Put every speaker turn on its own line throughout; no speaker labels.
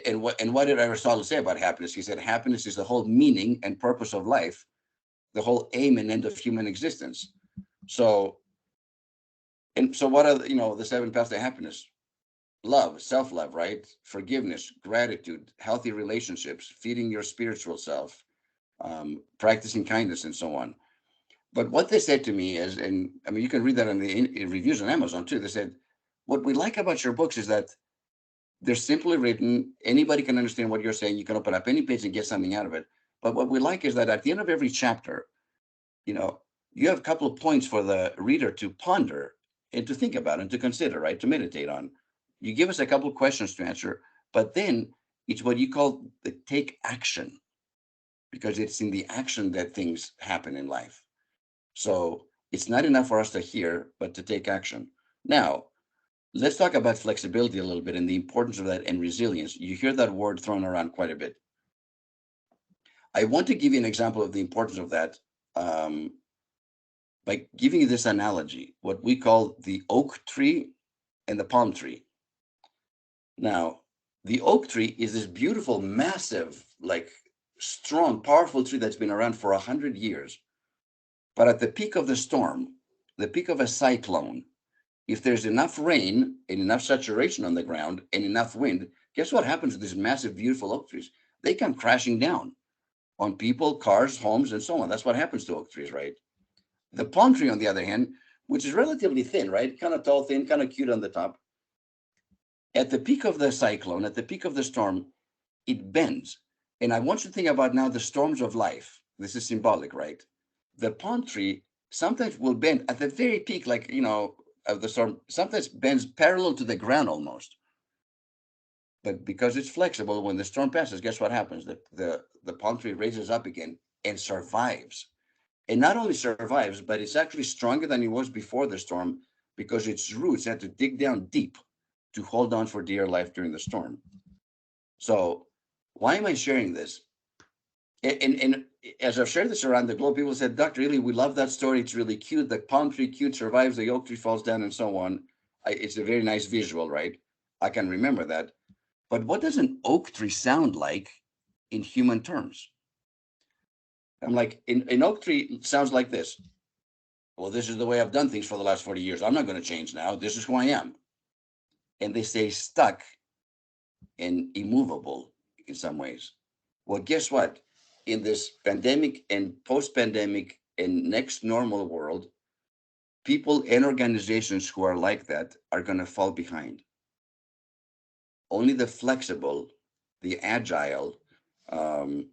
And what did Aristotle say about happiness? He said happiness is the whole meaning and purpose of life, the whole aim and end of human existence. So, and so what are the seven paths to happiness? Love, self-love, right? Forgiveness, gratitude, healthy relationships, feeding your spiritual self, practicing kindness, and so on. But what they said to me is, and I mean, you can read that in the reviews on Amazon too. They said, what we like about your books is that they're simply written. Anybody can understand what you're saying. You can open up any page and get something out of it. But what we like is that at the end of every chapter, you know, you have a couple of points for the reader to ponder and to think about and to consider, right? To meditate on. You give us a couple of questions to answer, but then it's what you call the take action, because it's in the action that things happen in life. So it's not enough for us to hear, but to take action. Now, let's talk about flexibility a little bit and the importance of that and resilience. You hear that word thrown around quite a bit. I want to give you an example of the importance of that um, by giving you this analogy, what we call the oak tree and the palm tree. Now, the oak tree is this beautiful, massive, like strong, powerful tree that's been around for 100 years. But at the peak of the storm, the peak of a cyclone, if there's enough rain and enough saturation on the ground and enough wind, guess what happens to these massive, beautiful oak trees? They come crashing down on people, cars, homes, and so on. That's what happens to oak trees, right? The palm tree, on the other hand, which is relatively thin, right? Kind of tall, thin, kind of cute on the top. At the peak of the cyclone, at the peak of the storm, it bends. And I want you to think about now the storms of life. This is symbolic, right? The palm tree sometimes will bend at the very peak, like, of the storm, sometimes bends parallel to the ground almost. But because it's flexible, when the storm passes, guess what happens? The palm tree raises up again and survives. And not only survives, but it's actually stronger than it was before the storm because its roots had to dig down deep to hold on for dear life during the storm. So, why am I sharing this? And as I've shared this around the globe, people said, Doctor, really, we love that story. It's really cute. The palm tree cute survives, the oak tree falls down, and so on. It's a very nice visual, right? I can remember that. But what does an oak tree sound like in human terms? I'm like, an oak tree sounds like this. Well, this is the way I've done things for the last 40 years. I'm not going to change now. This is who I am. And they stay stuck and immovable in some ways. Well, guess what? In this pandemic and post pandemic and next normal world, people and organizations who are like that are going to fall behind. Only the flexible, the agile, um,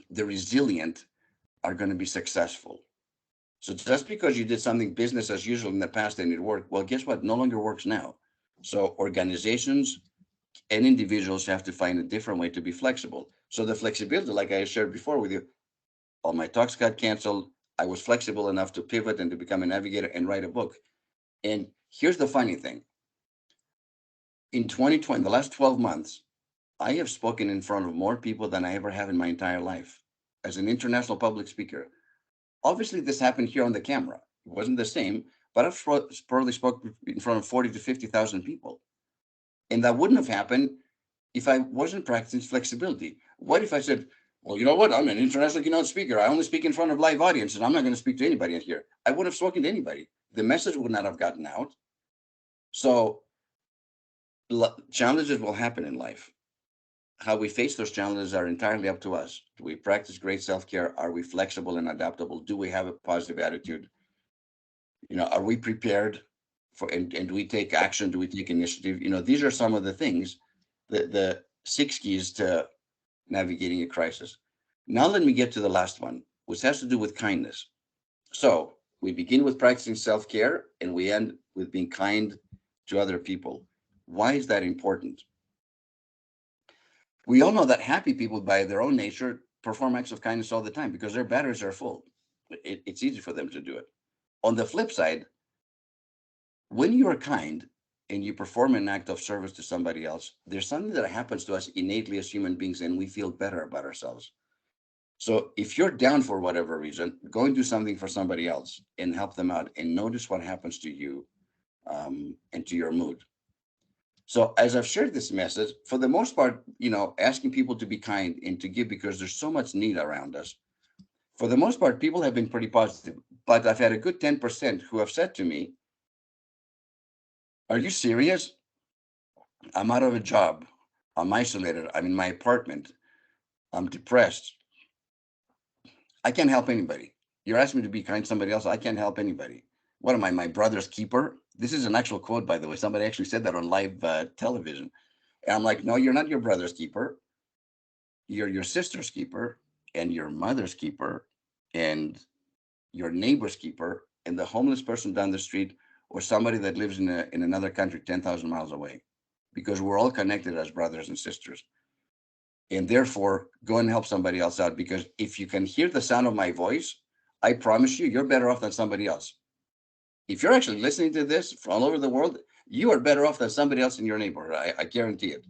the resilient are going to be successful. So just because you did something business as usual in the past and it worked, well, guess what? No longer works now. So organizations and individuals have to find a different way to be flexible. So the flexibility, like I shared before with you, all my talks got canceled. I was flexible enough to pivot and to become a navigator and write a book. And here's the funny thing. In 2020, the last 12 months, I have spoken in front of more people than I ever have in my entire life as an international public speaker. Obviously, this happened here on the camera. It wasn't the same, but I've probably spoke in front of 40 to 50,000 people. And that wouldn't have happened if I wasn't practicing flexibility. What if I said, well, you know what? I'm an international keynote speaker. I only speak in front of live audiences. I'm not going to speak to anybody in here. I wouldn't have spoken to anybody. The message would not have gotten out. So challenges will happen in life. How we face those challenges are entirely up to us. Do we practice great self-care? Are we flexible and adaptable? Do we have a positive attitude? Are we prepared for, and do we take action? Do we take initiative? These are some of the things, the six keys to navigating a crisis. Now let me get to the last one, which has to do with kindness. So we begin with practicing self-care and we end with being kind to other people. Why is that important? We all know that happy people, by their own nature, perform acts of kindness all the time because their batteries are full. It's easy for them to do it. On the flip side, when you are kind and you perform an act of service to somebody else, there's something that happens to us innately as human beings and we feel better about ourselves. So if you're down for whatever reason, go and do something for somebody else and help them out and notice what happens to you and to your mood. So as I've shared this message, for the most part, asking people to be kind and to give because there's so much need around us. For the most part, people have been pretty positive. But I've had a good 10% who have said to me, "Are you serious? I'm out of a job. I'm isolated. I'm in my apartment. I'm depressed. I can't help anybody. You're asking me to be kind to somebody else. I can't help anybody. What am I, my brother's keeper?" This is an actual quote, by the way. Somebody actually said that on live television. And I'm like, "No, you're not your brother's keeper. You're your sister's keeper and your mother's keeper and your neighbor's keeper and the homeless person down the street or somebody that lives in another country 10,000 miles away, because we're all connected as brothers and sisters. And therefore, go and help somebody else out, because if you can hear the sound of my voice, I promise you, you're better off than somebody else. If you're actually listening to this from all over the world, you are better off than somebody else in your neighborhood. I guarantee it.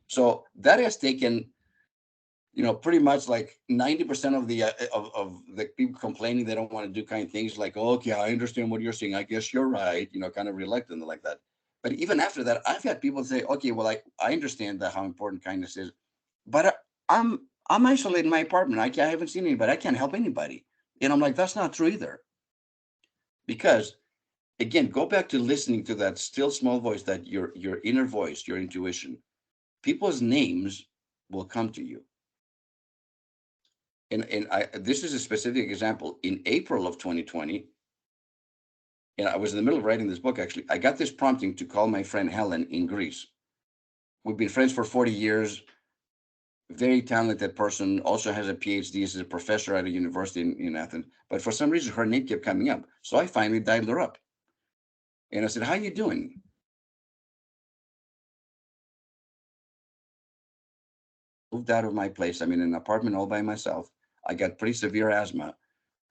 So that has taken, pretty much like 90% of the people complaining they don't want to do kind things, like, "Oh, okay, I understand what you're saying. I guess you're right," kind of reluctant like that. But even after that, I've had people say, "Okay, well, I understand that how important kindness is, but I'm isolated in my apartment. I haven't seen anybody. I can't help anybody." And I'm like, "That's not true either." Because again, go back to listening to that still small voice, that your inner voice, your intuition. People's names will come to you. And this is a specific example. In April of 2020, and I was in the middle of writing this book, actually, I got this prompting to call my friend Helen in Greece. We've been friends for 40 years. Very talented person, also has a PhD, is a professor at a university in Athens. But for some reason, her name kept coming up. So I finally dialed her up. And I said, "How you doing?" Moved out of my place. I'm in an apartment all by myself. I got pretty severe asthma.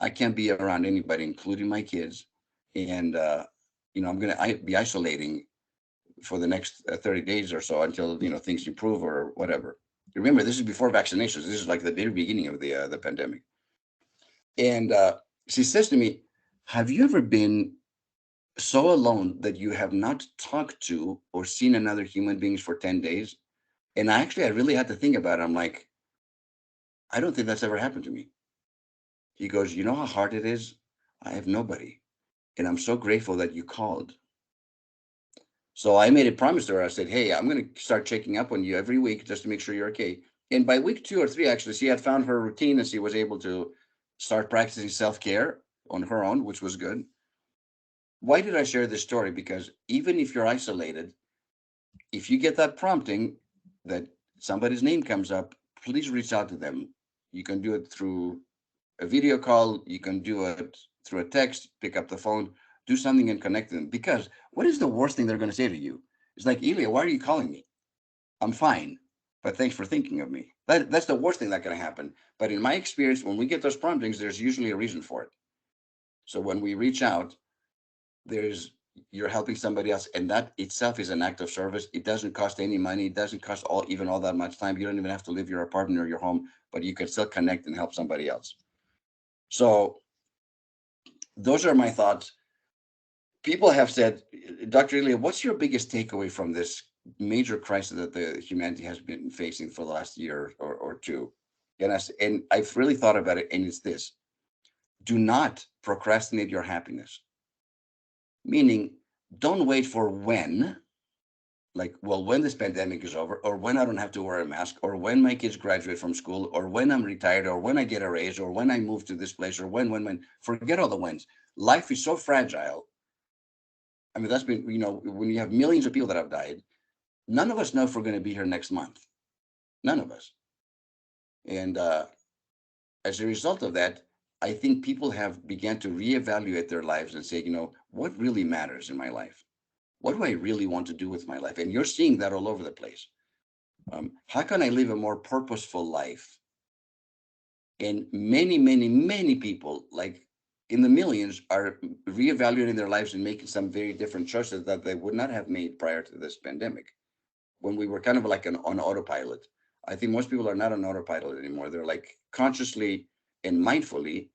I can't be around anybody, including my kids. And, I'm going to be isolating for the next 30 days or so until, things improve or whatever. Remember, this is before vaccinations. This is like the very beginning of the pandemic. And she says to me, "Have you ever been so alone that you have not talked to or seen another human beings for 10 days?" And I really had to think about it. I'm like, I don't think that's ever happened to me. He goes, "You know how hard it is? I have nobody. And I'm so grateful that you called." So I made a promise to her. I said, "Hey, I'm going to start checking up on you every week just to make sure you're okay." And by week 2 or 3, actually, she had found her routine and she was able to start practicing self-care on her own, which was good. Why did I share this story? Because even if you're isolated, if you get that prompting that somebody's name comes up, please reach out to them. You can do it through a video call, you can do it through a text, pick up the phone, do something and connect them. Because what is the worst thing they're going to say to you? It's like, "Elia, why are you calling me? I'm fine, but thanks for thinking of me." That's the worst thing that can happen. But in my experience, when we get those promptings, there's usually a reason for it. So when we reach out, there's you're helping somebody else, and that itself is an act of service. It doesn't cost any money. It doesn't cost all that much time. You don't even have to leave your apartment or your home, but you can still connect and help somebody else. So those are my thoughts. People have said, "Dr. Elia, what's your biggest takeaway from this major crisis that the humanity has been facing for the last year or two?" And I've really thought about it, and it's this: do not procrastinate your happiness. Meaning, don't wait for when, like, well, when this pandemic is over, or when I don't have to wear a mask, or when my kids graduate from school, or when I'm retired, or when I get a raise, or when I move to this place, or when. Forget all the whens. Life is so fragile. I mean, that's been, when you have millions of people that have died, none of us know if we're going to be here next month. None of us. And as a result of that, I think people have began to reevaluate their lives and say, what really matters in my life? What do I really want to do with my life? And you're seeing that all over the place. How can I live a more purposeful life? And many, many, many people, like in the millions, are reevaluating their lives and making some very different choices that they would not have made prior to this pandemic, when we were kind of like on autopilot. I think most people are not on autopilot anymore. They're like consciously and mindfully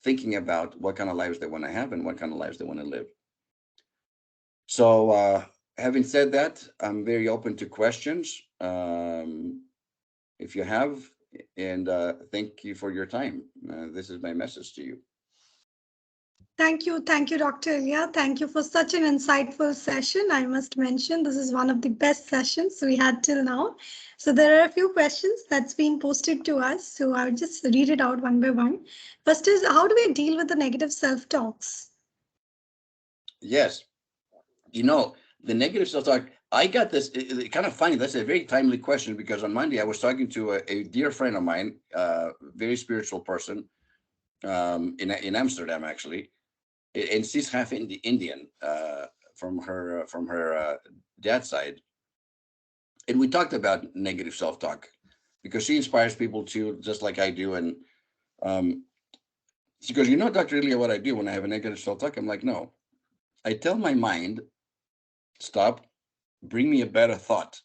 thinking about what kind of lives they want to have and what kind of lives they want to live. So Having said that, I'm very open to questions. If you have, and thank you for your time. This is my message to you.
Thank you, Dr. Elia. Thank you for such an insightful session. I must mention this is one of the best sessions we had till now. So there are a few questions that's been posted to us. So I'll just read it out one by one. First is, how do we deal with the negative self-talks?
Yes, you know, the negative self-talk, I got this, kind of funny. That's a very timely question because on Monday I was talking to a dear friend of mine, very spiritual person, in Amsterdam actually, and she's half Indian, from her dad's side, and we talked about negative self-talk because she inspires people too, just like I do. And um, she goes, Dr. Ilya, what I do when I have a negative self-talk? I'm like, no, I tell my mind, stop, bring me a better thought.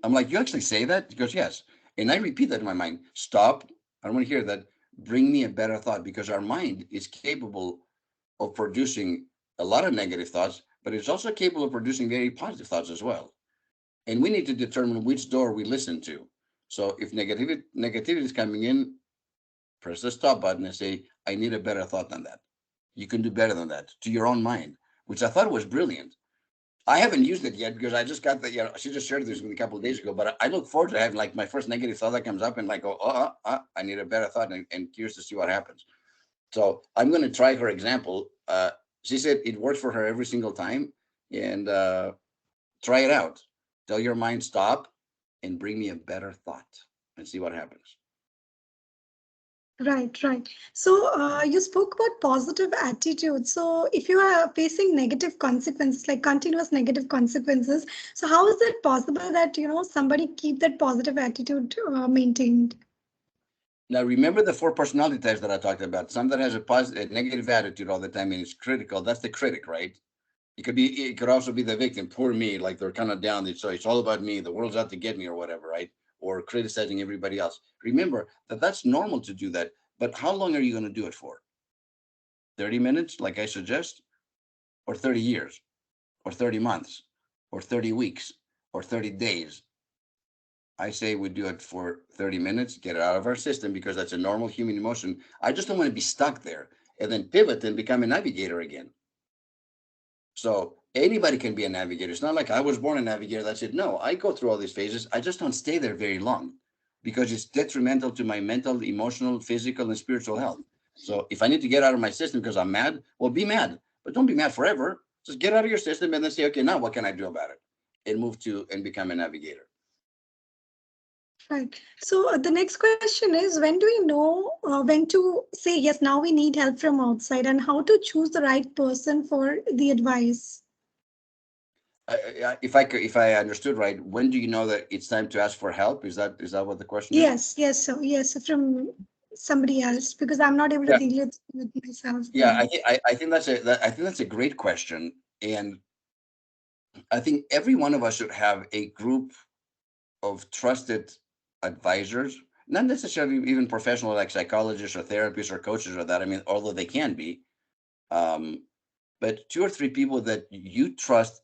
I'm like, you actually say that? He goes, yes. And I repeat that in my mind, stop, I don't want to hear that, bring me a better thought, because our mind is capable of producing a lot of negative thoughts, but it's also capable of producing very positive thoughts as well. And we need to determine which door we listen to. So if negativity is coming in, press the stop button and say, I need a better thought than that. You can do better than that, to your own mind, which I thought was brilliant. I haven't used it yet because I just got the, she just shared this with me a couple of days ago, but I look forward to having like my first negative thought that comes up and like, go, I need a better thought, and curious to see what happens. So I'm going to try her example. She said it works for her every single time, and try it out. Tell your mind, stop and bring me a better thought, and see what happens.
Right, right. So you spoke about positive attitude. So if you are facing negative consequences, like continuous negative consequences, so how is it possible that somebody keep that positive attitude maintained?
Now, remember the four personality types that I talked about. Some that has a positive, a negative attitude all the time and is critical. That's the critic, right? It could be. It could also be the victim. Poor me, like they're kind of down. So it's all about me. The world's out to get me, or whatever, right? Or criticizing everybody else. Remember that that's normal to do that. But how long are you going to do it for? 30 minutes, like I suggest, or 30 years, or 30 months, or 30 weeks, or 30 days? I say we do it for 30 minutes, get it out of our system because that's a normal human emotion. I just don't want to be stuck there and then pivot and become a navigator again. So anybody can be a navigator. It's not like I was born a navigator. That's it. No, I go through all these phases. I just don't stay there very long because it's detrimental to my mental, emotional, physical, and spiritual health. So if I need to get out of my system because I'm mad, well, be mad, but don't be mad forever. Just get out of your system and then say, okay, now what can I do about it? And move to and become a navigator.
Right. So the next question is, when do you know when to say yes, now we need help from outside, and how to choose the right person for the advice?
If I understood right, when do you know that it's time to ask for help? Is that what the question is?
Yes, yes, so yes, from somebody else because I'm not able to
Yeah,
deal with myself
yeah.
then.
I think I think that's a great question, and I think every one of us should have a group of trusted advisors, not necessarily even professional like psychologists or therapists or coaches or that. I mean, although they can be, um, but two or three people that you trust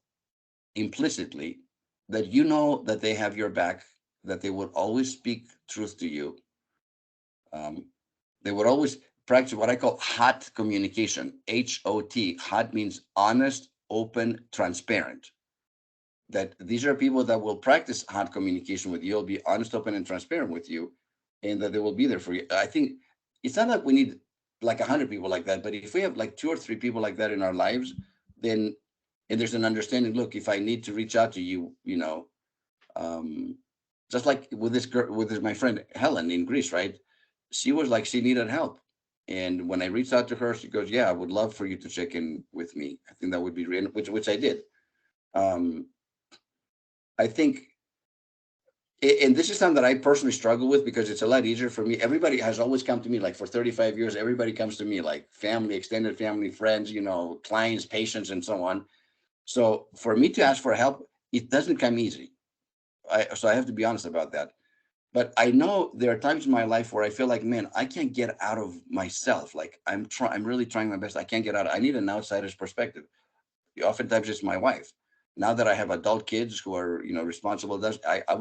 implicitly, that you know that they have your back, that they would always speak truth to you. Um, they would always practice what I call hot communication. HOT. Hot means honest, open, transparent. That these are people that will practice hot communication with you. Will be honest, open, and transparent with you, and that they will be there for you. I think it's not like we need like 100 people like that, but if we have like two or three people like that in our lives, then and there's an understanding. Look, if I need to reach out to you, um, just like with this girl, with my friend Helen in Greece, right? She was like she needed help, and when I reached out to her, she goes, "Yeah, I would love for you to check in with me. I think that would be real," which I did. Um, I think, and this is something that I personally struggle with because it's a lot easier for me. Everybody has always come to me, like for 35 years. Everybody comes to me, like family, extended family, friends, clients, patients, and so on. So for me to ask for help, it doesn't come easy. So I have to be honest about that. But I know there are times in my life where I feel like, man, I can't get out of myself. Like I'm really trying my best. I can't get out. I need an outsider's perspective. Oftentimes it's my wife. now that I have adult kids who are, responsible, I